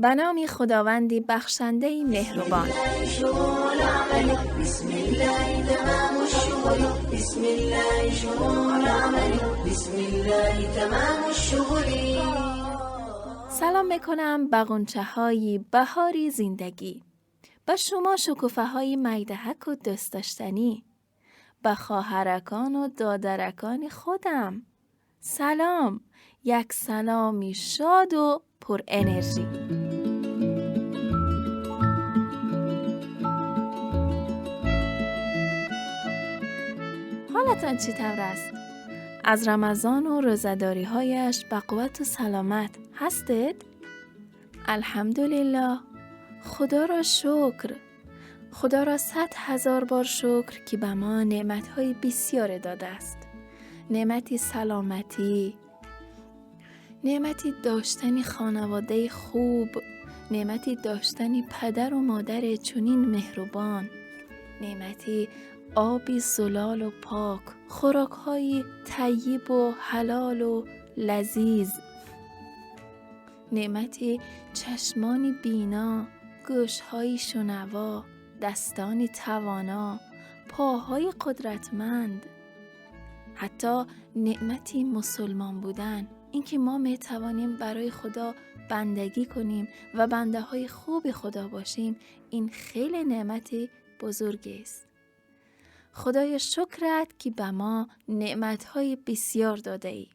به نام خداوندی بخشنده مهربان. سلام میکنم به غنچه‌های بهاری زندگی، به شما شکوفه های میدهک و دوست داشتنی، به خواهرکان و دادرکان خودم سلام، یک سلامی شاد و پر انرژی. حالتان چطور است؟ از رمضان و روزه‌داری هایش به قوت و سلامت هستید؟ الحمدلله، خدا را شکر. خدا را 100,000 بار شکر که به ما نعمت‌های بسیار داده است. نعمت سلامتی، نعمتی داشتن خانواده خوب، نعمتی داشتن پدر و مادر چنین مهربان، نعمتی آبی زلال و پاک، خوراک‌های طیب و حلال و لذیذ، نعمتی چشمانی بینا، گوش‌های شنوا، دستانی توانا، پاهای قدرتمند، حتی نعمتی مسلمان بودن، اینکه ما میتوانیم برای خدا بندگی کنیم و بنده های خوب خدا باشیم، این خیلی نعمتی بزرگی است. خدای شکرت که به ما نعمت‌های بسیار داده ای.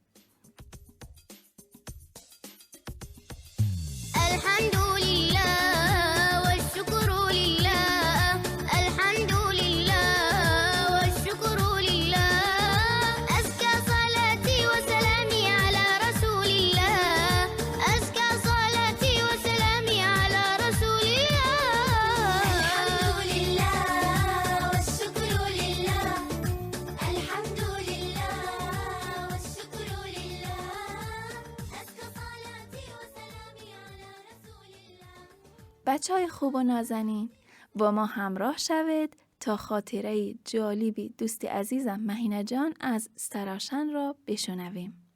بچه‌های خوب و نازنین، با ما همراه شوید تا خاطره جالبی دوست عزیزم مهینه جان از ستراشن را بشنویم.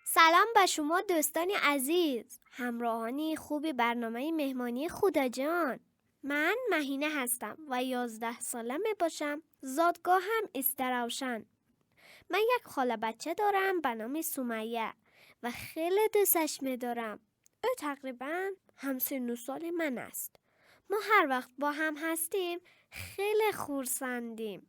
سلام به شما دوستان عزیز، همراهانی خوب برنامه مهمانی خدا جان. من مهینه هستم و 11 ساله می باشم. زادگاهم استراوشن. من یک خاله بچه دارم به نام سمیه و خیلی دوستش می دارم. او تقریبا همسن و سال من است. ما هر وقت با هم هستیم خیلی خرسندیم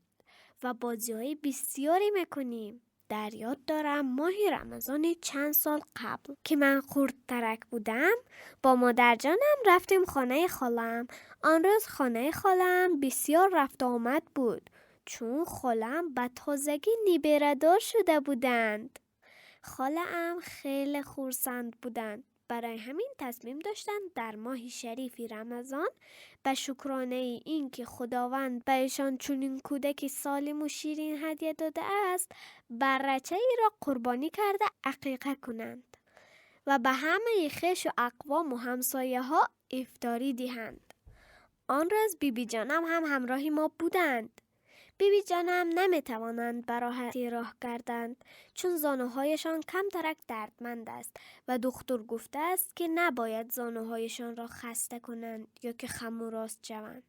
و بازی‌های بسیاری میکنیم. در یاد دارم ماه رمضان چند سال قبل که من خردترک بودم، با مادر جانم رفتیم خانه خالم. آن روز خانه خالم بسیار رفت آمد بود، چون خالم به تازگی نیبره دار شده بودند. خالم خیلی خرسند بودند، برای همین تصمیم داشتند در ماه شریف رمضان به شکرانه این که خداوند بهشان چنین کودک سالم و شیرین هدیه داده است، بچه ای را قربانی کرده عقیقه کنند و به همه خویش و اقوام و همسایه ها افطاری دهند. آن روز بیبی جانم هم همراه ما بودند. بیبی جانم نمیتوانند به راحتی راه گردند، چون زانوهایشان کمترک دردمند است و دکتر گفته است که نباید زانوهایشان را خسته کنند یا که خم و راست شوند.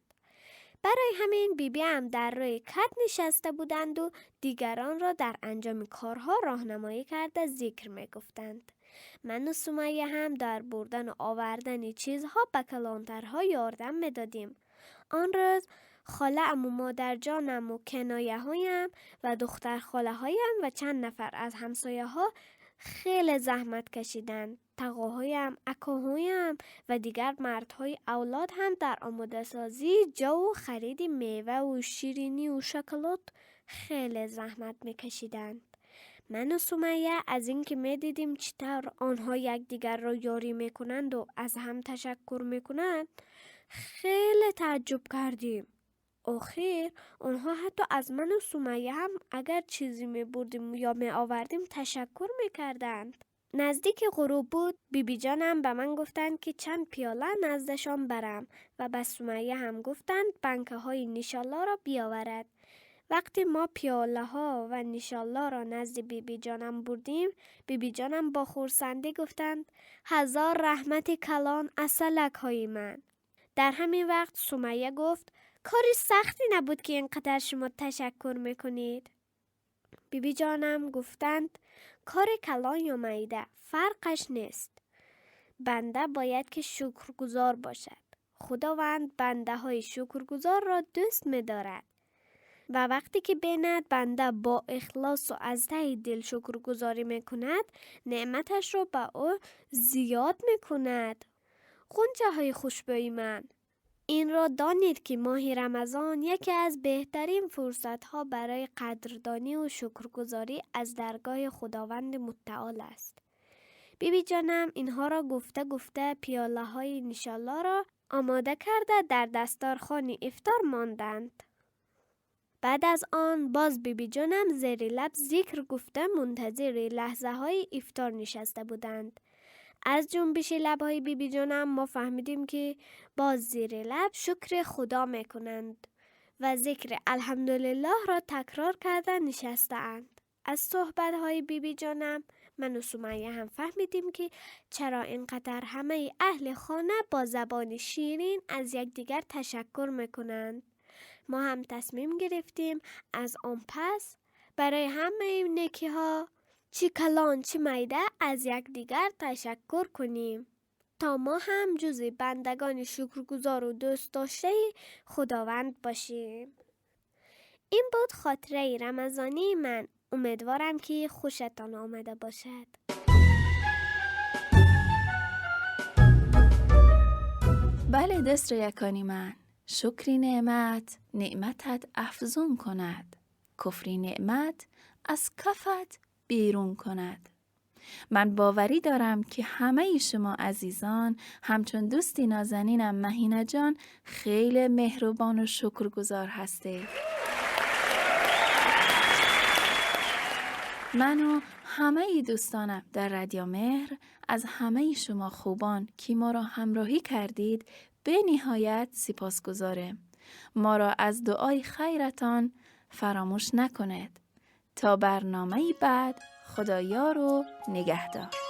برای همین بیبی هم در روی کت نشسته بودند و دیگران را در انجام کارها راهنمایی کرده ذکر میگفتند. من و سمیه هم در بردن و آوردن چیزها به کلانترها یاردم میدادیم. آن روز خاله ام و مادر جانم و کنایه هایم و دختر خاله هایم و چند نفر از همسایه ها خیلی زحمت کشیدند. تقاهایم، اکاهایم و دیگر مردهای اولاد هم در آماده سازی جو و خرید میوه و شیرینی و شکلات خیلی زحمت میکشیدند. من و سمیه از اینکه میدیدیم چطور آنها یکدیگر را یاری میکنند و از هم تشکر میکنند خیلی تعجب کردیم. آخر آنها حتی از من و سمیه هم اگر چیزی می بردیم یا می آوردیم تشکر می کردند. نزدیک غروب بود. بیبی جانم به من گفتند که چند پیاله نزدشان برم و به سمیه هم گفتند بنکه های نیشالا را بیاورد وقتی ما پیاله ها و نیشالله را نزد بیبی جانم بردیم، بیبی جانم با خرسندی گفتند هزار رحمت کلان اصلک های من. در همین وقت سمیه گفت کاری سختی نبود که اینقدر شما تشکر میکنید. بیبی جانم گفتند کار کلان یا معده فرقش نیست. بنده باید که شکرگزار باشد. خداوند بنده های شکرگزار را دوست می دارد و وقتی که بیند بنده با اخلاص و از ته دل شکرگزاری می کند، نعمتش را به او زیاد می کند. غنچه های خوشبوی من، این را دانید که ماه رمضان یکی از بهترین فرصت ها برای قدردانی و شکرگزاری از درگاه خداوند متعال است. بیبی جانم اینها را گفته پیاله های نیشالله را آماده کرده در دستارخوان افطار ماندند. بعد از آن باز بیبی جانم زیر لب ذکر گفته منتظر لحظه های افطار نشسته بودند. از جنبش لبهای بیبی جانم ما فهمیدیم که باز زیر لب شکر خدا میکنند و ذکر الحمدلله را تکرار کرده نشسته اند. از صحبت های بیبی جانم من و سمیه هم فهمیدیم که چرا اینقدر همه اهل خانه با زبان شیرین از یکدیگر تشکر میکنند. ما هم تصمیم گرفتیم از آن پس برای همه نیکی ها چی کلان چی معده از یکدیگر تشکر کنیم تا ما هم جز بندگان شکرگزار و دوست داشته خداوند باشیم. این بود خاطره رمضانی من. امیدوارم که خوشتان آمده باشد. بله دست یکانی من، شکری نعمت نعمتت افزون کند، کفری نعمت از کفت بیرون کند. من باوری دارم که همه شما عزیزان همچون دوستی نازنینم مهینه جان خیلی مهربان و شکرگزار هستید. من و همه دوستانم در رادیو مهر از همه شما خوبان که ما را همراهی کردید به نهایت سپاسگزاریم. ما را از دعای خیرتان فراموش نکنید. تا برنامه بعد، خدایار و نگهدار.